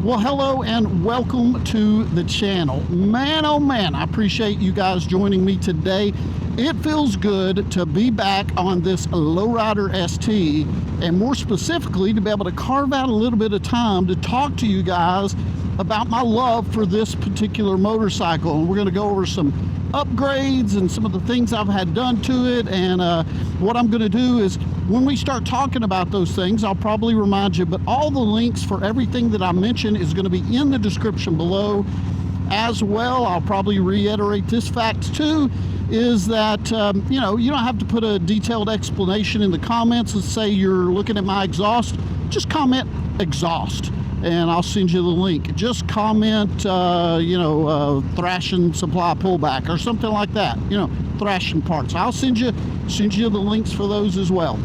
Well, hello and welcome to the channel. Man, oh man, I appreciate you guys joining me today. It feels good to be back on this Low Rider ST, and more specifically to be able to carve out a little bit of time to talk to you guys about my love for this particular motorcycle. And we're going to go over some upgrades and some of the things I've had done to it. And what I'm going to do is, when we start talking about those things, I'll probably remind you, but all the links for everything that I mentioned is going to be in the description below as well. I'll probably reiterate this fact too, is that you know, you don't have to put a detailed explanation in the comments and say you're looking at my exhaust. Just comment exhaust and I'll send you the link. Just comment thrashing supply pullback or something like that, you know, thrashing parts. I'll send you the links for those as well.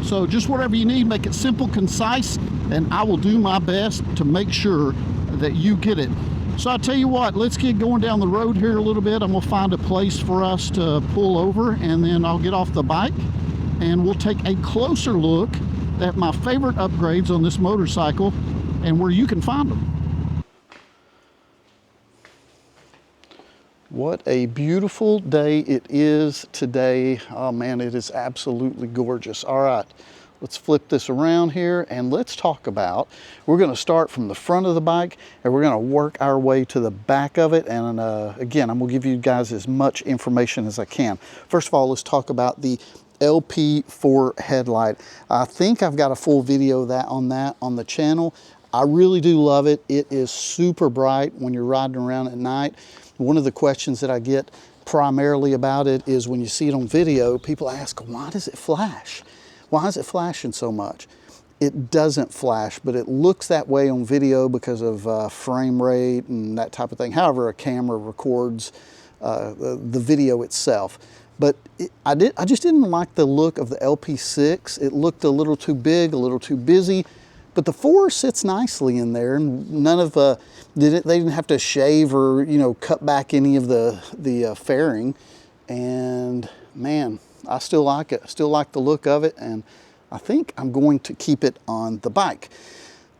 So just whatever you need, make it simple, concise, and I will do my best to make sure that you get it. So I'll tell you what, let's get going down the road here a little bit. I'm gonna find a place for us to pull over, and then I'll get off the bike and we'll take a closer look at my favorite upgrades on this motorcycle and where you can find them. What a beautiful day it is today. Oh man, it is absolutely gorgeous. All right, let's flip this around here and let's talk about, we're gonna start from the front of the bike and we're gonna work our way to the back of it. And again, I'm gonna give you guys as much information as I can. First of all, let's talk about the LP4 headlight. I think I've got a full video of that on the channel. I really do love it. It is super bright when you're riding around at night. One of the questions that I get primarily about it is when you see it on video, people ask, why does it flash? Why is it flashing so much? It doesn't flash, but it looks that way on video because of frame rate and that type of thing. However, a camera records the video itself. But I just didn't like the look of the LP6. It looked a little too big, a little too busy. But the 4 sits nicely in there, and none of they didn't have to shave or cut back any of the fairing. And man, I still like it. I still like the look of it, and I think I'm going to keep it on the bike.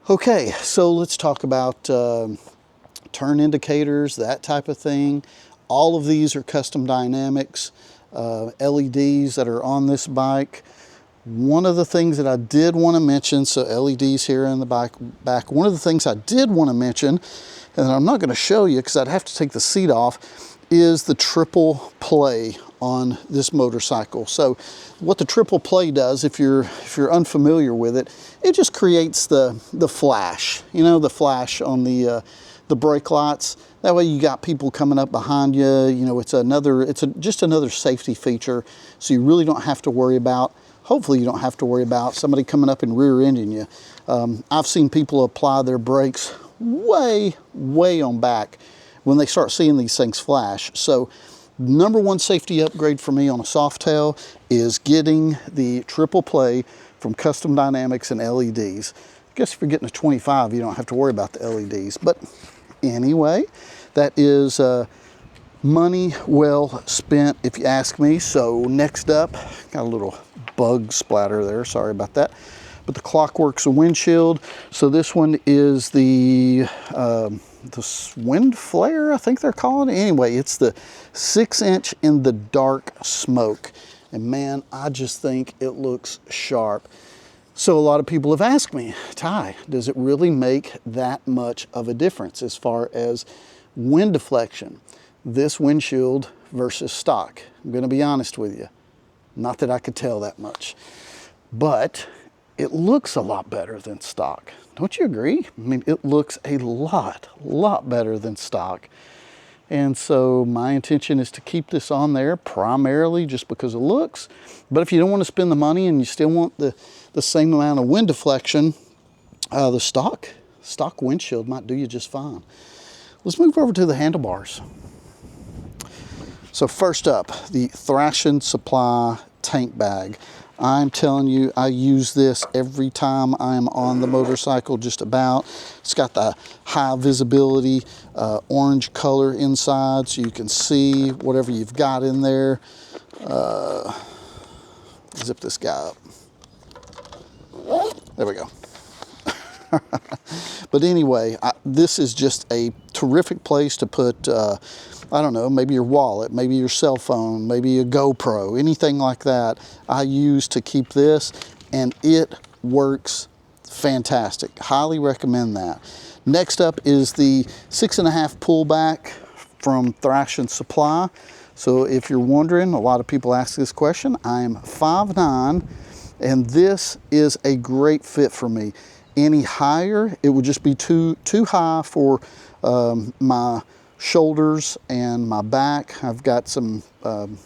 Okay, so let's talk about turn indicators, that type of thing. All of these are custom dynamics, LEDs that are on this bike. One of the things that I did want to mention, so LEDs here in the back, one of the things I did want to mention, and I'm not going to show you because I'd have to take the seat off, is the triple play on this motorcycle. So what the triple play does, if you're unfamiliar with it, it just creates the flash, the flash on the brake lights. That way you got people coming up behind you, it's just another safety feature, so you really don't have to worry about, hopefully you don't have to worry about somebody coming up and rear-ending you. I've seen people apply their brakes way on back when they start seeing these things flash. So number one safety upgrade for me on a Softail is getting the triple play from Custom Dynamics and LEDs. I guess if you're getting a 25, you don't have to worry about the LEDs. But anyway, that is money well spent, if you ask me. So next up, got a little bug splatter there, sorry about that, but the Clockworks windshield. So this one is the wind flare, I think they're calling it. Anyway, it's the 6-inch in the dark smoke, and man, I just think it looks sharp. So a lot of people have asked me, Ty, does it really make that much of a difference as far as wind deflection, this windshield versus stock? I'm going to be honest with you. Not that I could tell that much, but it looks a lot better than stock. Don't you agree? I mean, it looks a lot better than stock. And so my intention is to keep this on there primarily just because of looks. But if you don't want to spend the money and you still want the same amount of wind deflection, the stock windshield might do you just fine. Let's move over to the handlebars. So first up, the Thrashing Supply tank bag. I'm telling you, I use this every time I'm on the motorcycle, just about. It's got the high visibility orange color inside, so you can see whatever you've got in there. Zip this guy up. There we go. But anyway, this is just a terrific place to put, I don't know, maybe your wallet, maybe your cell phone, maybe a GoPro, anything like that. I use to keep this, and it works fantastic. Highly recommend that. Next up is the 6.5 pullback from Thrash and Supply. So if you're wondering, a lot of people ask this question. I am 5'9", and this is a great fit for me. Any higher, it would just be too high for my shoulders and my back. I've got some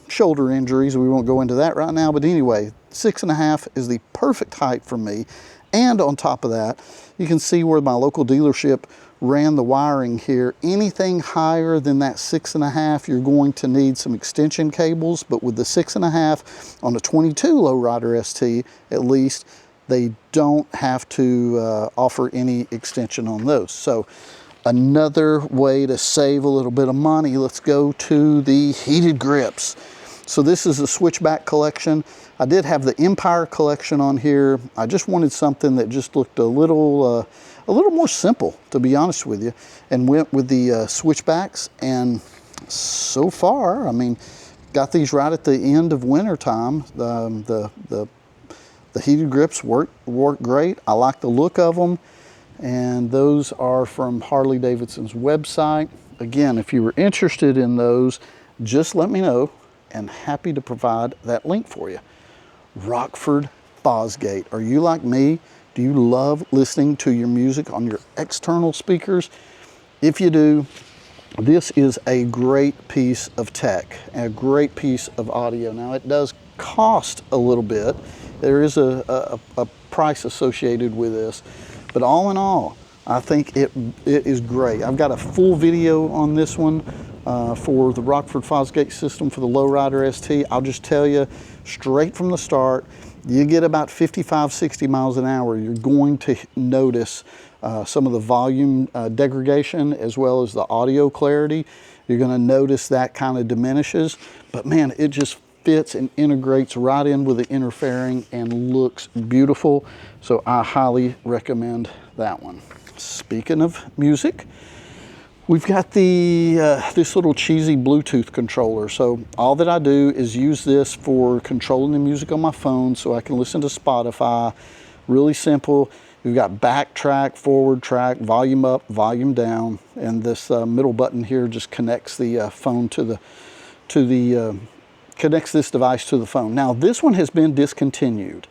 shoulder injuries. We won't go into that right now, but anyway, 6.5 is the perfect height for me. And on top of that, you can see where my local dealership ran the wiring here. Anything higher than that 6.5, you're going to need some extension cables, but with the 6.5 on a 22 Low Rider ST, at least, they don't have to offer any extension on those. So another way to save a little bit of money, let's go to the heated grips. So this is a switchback collection. I did have the Empire collection on here. I just wanted something that just looked a little more simple, to be honest with you, and went with the switchbacks. And so far, I mean, got these right at the end of winter time. The heated grips work great. I like the look of them, and those are from Harley Davidson's website. Again, if you were interested in those, just let me know, and happy to provide that link for you. Rockford Fosgate. Are you like me? Do you love listening to your music on your external speakers? If you do, this is a great piece of tech, a great piece of audio. Now, it does cost a little bit. There is a price associated with this, but all in all, I think it is great. I've got a full video on this one for the Rockford Fosgate system for the Low Rider ST. I'll just tell you straight from the start, you get about 55, 60 miles an hour, you're going to notice some of the volume degradation as well as the audio clarity. You're going to notice that kind of diminishes, but man, it just fits and integrates right in with the interfering and looks beautiful. So I highly recommend that one. Speaking of music, we've got the this little cheesy Bluetooth controller. So all that I do is use this for controlling the music on my phone so I can listen to Spotify. Really simple. We've got backtrack, forward track, volume up, volume down, and this middle button here just connects the phone connects this device to the phone. Now, this one has been discontinued,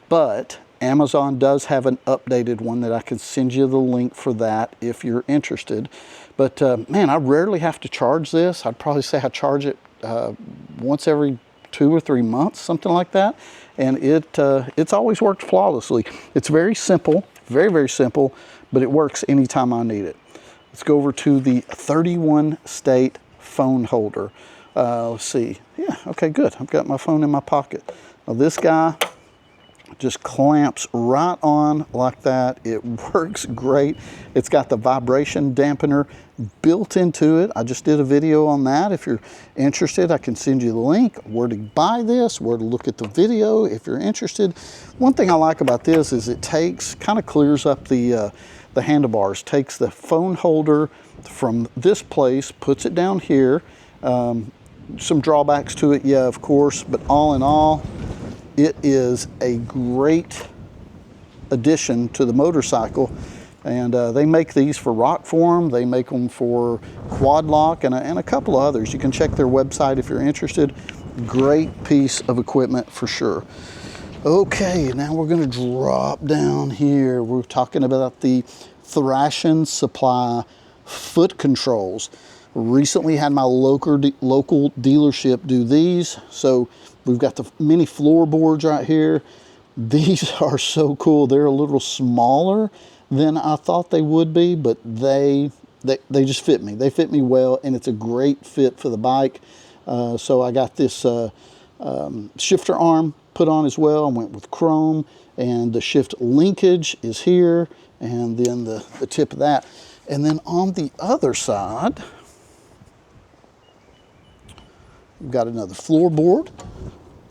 but Amazon does have an updated one that I can send you the link for that if you're interested. But man, I rarely have to charge this. I'd probably say I charge it once every 2 or 3 months, something like that. And it's always worked flawlessly. It's very simple, very, very simple, but it works anytime I need it. Let's go over to the 31 state phone holder. Let's see. Yeah, okay, good. I've got my phone in my pocket. Now this guy just clamps right on like that. It works great. It's got the vibration dampener built into it. I just did a video on that. If you're interested, I can send you the link, where to buy this, where to look at the video if you're interested. One thing I like about this is it kind of clears up the handlebars, takes the phone holder from this place, puts it down here. Some drawbacks to it, yeah, of course, but all in all, it is a great addition to the motorcycle. And they make these for rock form, they make them for quad lock, and a couple of others. You can check their website if you're interested. Great piece of equipment for sure. Okay, now we're gonna drop down here. We're talking about the Thrash and Supply foot controls. Recently had my local dealership do these. So we've got the mini floorboards right here. These are so cool. They're a little smaller than I thought they would be, but they just fit me. They fit me well, and it's a great fit for the bike. So I got this shifter arm put on as well. I went with chrome, and the shift linkage is here, and then the tip of that. And then on the other side, we've got another floorboard,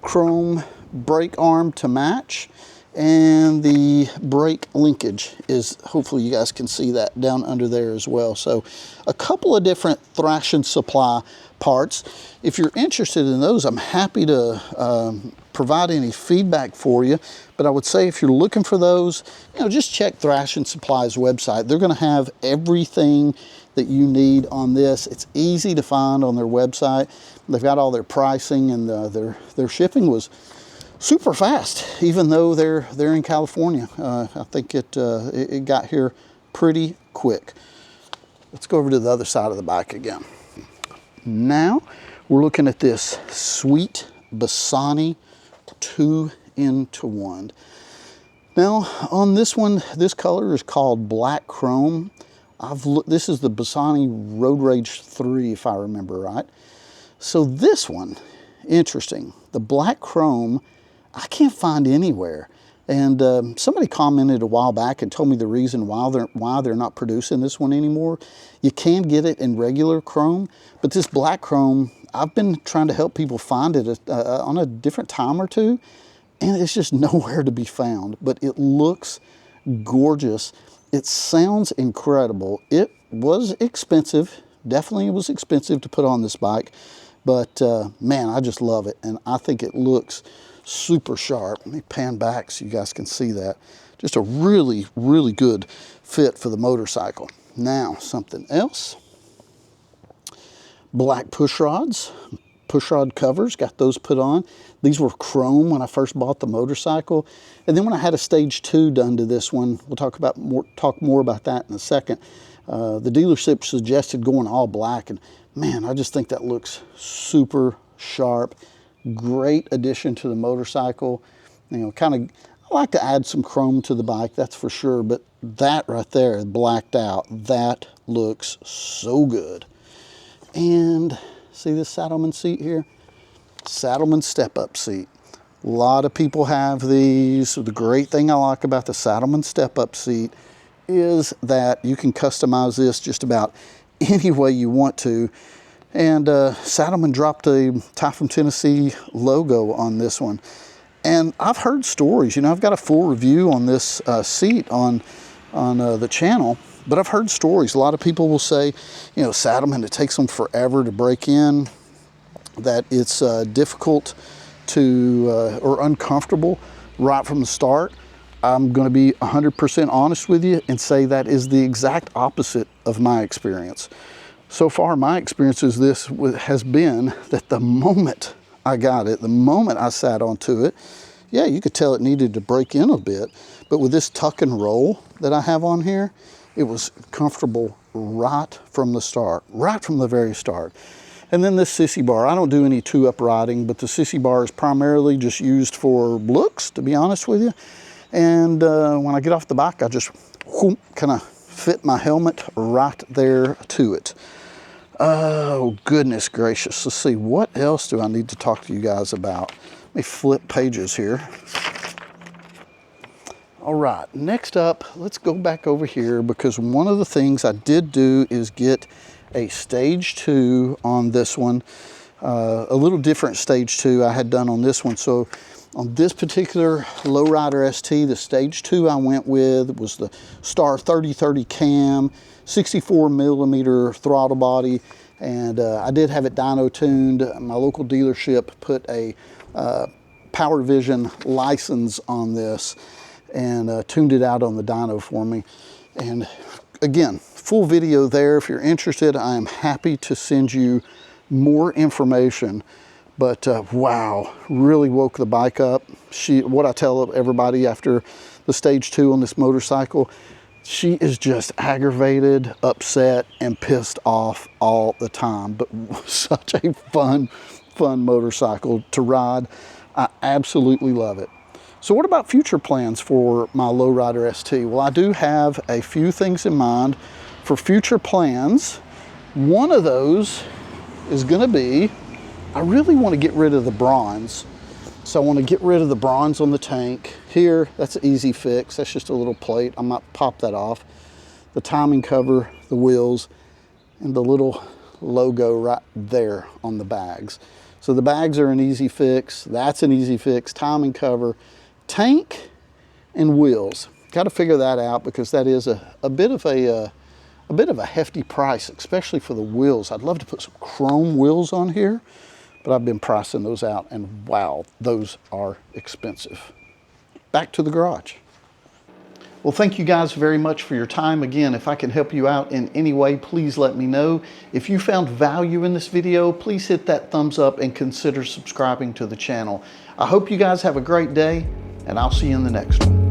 chrome brake arm to match, And the brake linkage is, hopefully you guys can see that down under there as well. So a couple of different thrash and supply parts. If you're interested in those, I'm happy to provide any feedback for you. But I would say if you're looking for those, you know, just check Thrash and Supply's website. They're going to have everything that you need on this. It's easy to find on their website. They've got all their pricing, and their shipping was super fast, even though they're in California. I think it got here pretty quick. Let's go over to the other side of the bike again. Now we're looking at this sweet Bassani 2-in-1. Now on this one, this color is called Black Chrome. This is the Bassani Road Rage 3, if I remember right. So this one, interesting. The Black Chrome, I can't find anywhere. And somebody commented a while back and told me the reason why they're not producing this one anymore. You can get it in regular chrome, but this Black Chrome, I've been trying to help people find it on a different time or two, and it's just nowhere to be found. But it looks gorgeous. It sounds incredible. It was expensive. Definitely it was expensive to put on this bike, but man, I just love it, and I think it looks super sharp. Let me pan back so you guys can see that. Just a really, really good fit for the motorcycle. Now, something else. Black push rods, push rod covers, got those put on. These were chrome when I first bought the motorcycle. And then when I had a stage 2 done to this one, we'll talk more about that in a second. The dealership suggested going all black, and man, I just think that looks super sharp. Great addition to the motorcycle. You know, I like to add some chrome to the bike, that's for sure, but that right there, blacked out, that looks so good. And see this Saddleman seat here? Saddleman step-up seat. A lot of people have these. So the great thing I like about the Saddleman step-up seat is that you can customize this just about any way you want to. And Saddleman dropped a Tie from Tennessee logo on this one. And I've heard stories, you know, I've got a full review on this seat on the channel, but I've heard stories. A lot of people will say, you know, Saddleman, it takes them forever to break in, that it's difficult to, or uncomfortable right from the start. I'm going to be 100% honest with you and say that is the exact opposite of my experience. So far, my experience is has been that the moment I got it, the moment I sat onto it, yeah, you could tell it needed to break in a bit, but with this tuck and roll that I have on here, it was comfortable right from the start, right from the very start. And then this sissy bar, I don't do any two-up riding, but the sissy bar is primarily just used for looks, to be honest with you. And when I get off the bike, I just kind of fit my helmet right there to it. Oh, goodness gracious. Let's see, what else do I need to talk to you guys about? Let me flip pages here. All right, next up, let's go back over here, because one of the things I did do is get a stage 2 on this one. A little different stage 2 I had done on this one. So on this particular Low Rider ST, the stage 2 I went with was the Star 3030 cam, 64 millimeter throttle body, and I did have it dyno tuned. My local dealership put a Power Vision license on this and tuned it out on the dyno for me. And again, full video there. If you're interested, I am happy to send you more information. But wow, really woke the bike up. What I tell everybody after the stage 2 on this motorcycle, she is just aggravated, upset, and pissed off all the time. But such a fun motorcycle to ride. I absolutely love it. So what about future plans for my Low Rider ST? Well, I do have a few things in mind for future plans. One of those is gonna be, I really want to get rid of the bronze. So I want to get rid of the bronze on the tank. Here, that's an easy fix. That's just a little plate. I might pop that off. The timing cover, the wheels, and the little logo right there on the bags. So the bags are an easy fix. That's an easy fix. Timing cover. Tank, and wheels. Got to figure that out because that is a bit of a hefty price, especially for the wheels. I'd love to put some chrome wheels on here, but I've been pricing those out, and wow, those are expensive. Back to the garage. Well, thank you guys very much for your time. Again, if I can help you out in any way, please let me know. If you found value in this video, please hit that thumbs up and consider subscribing to the channel. I hope you guys have a great day, and I'll see you in the next one.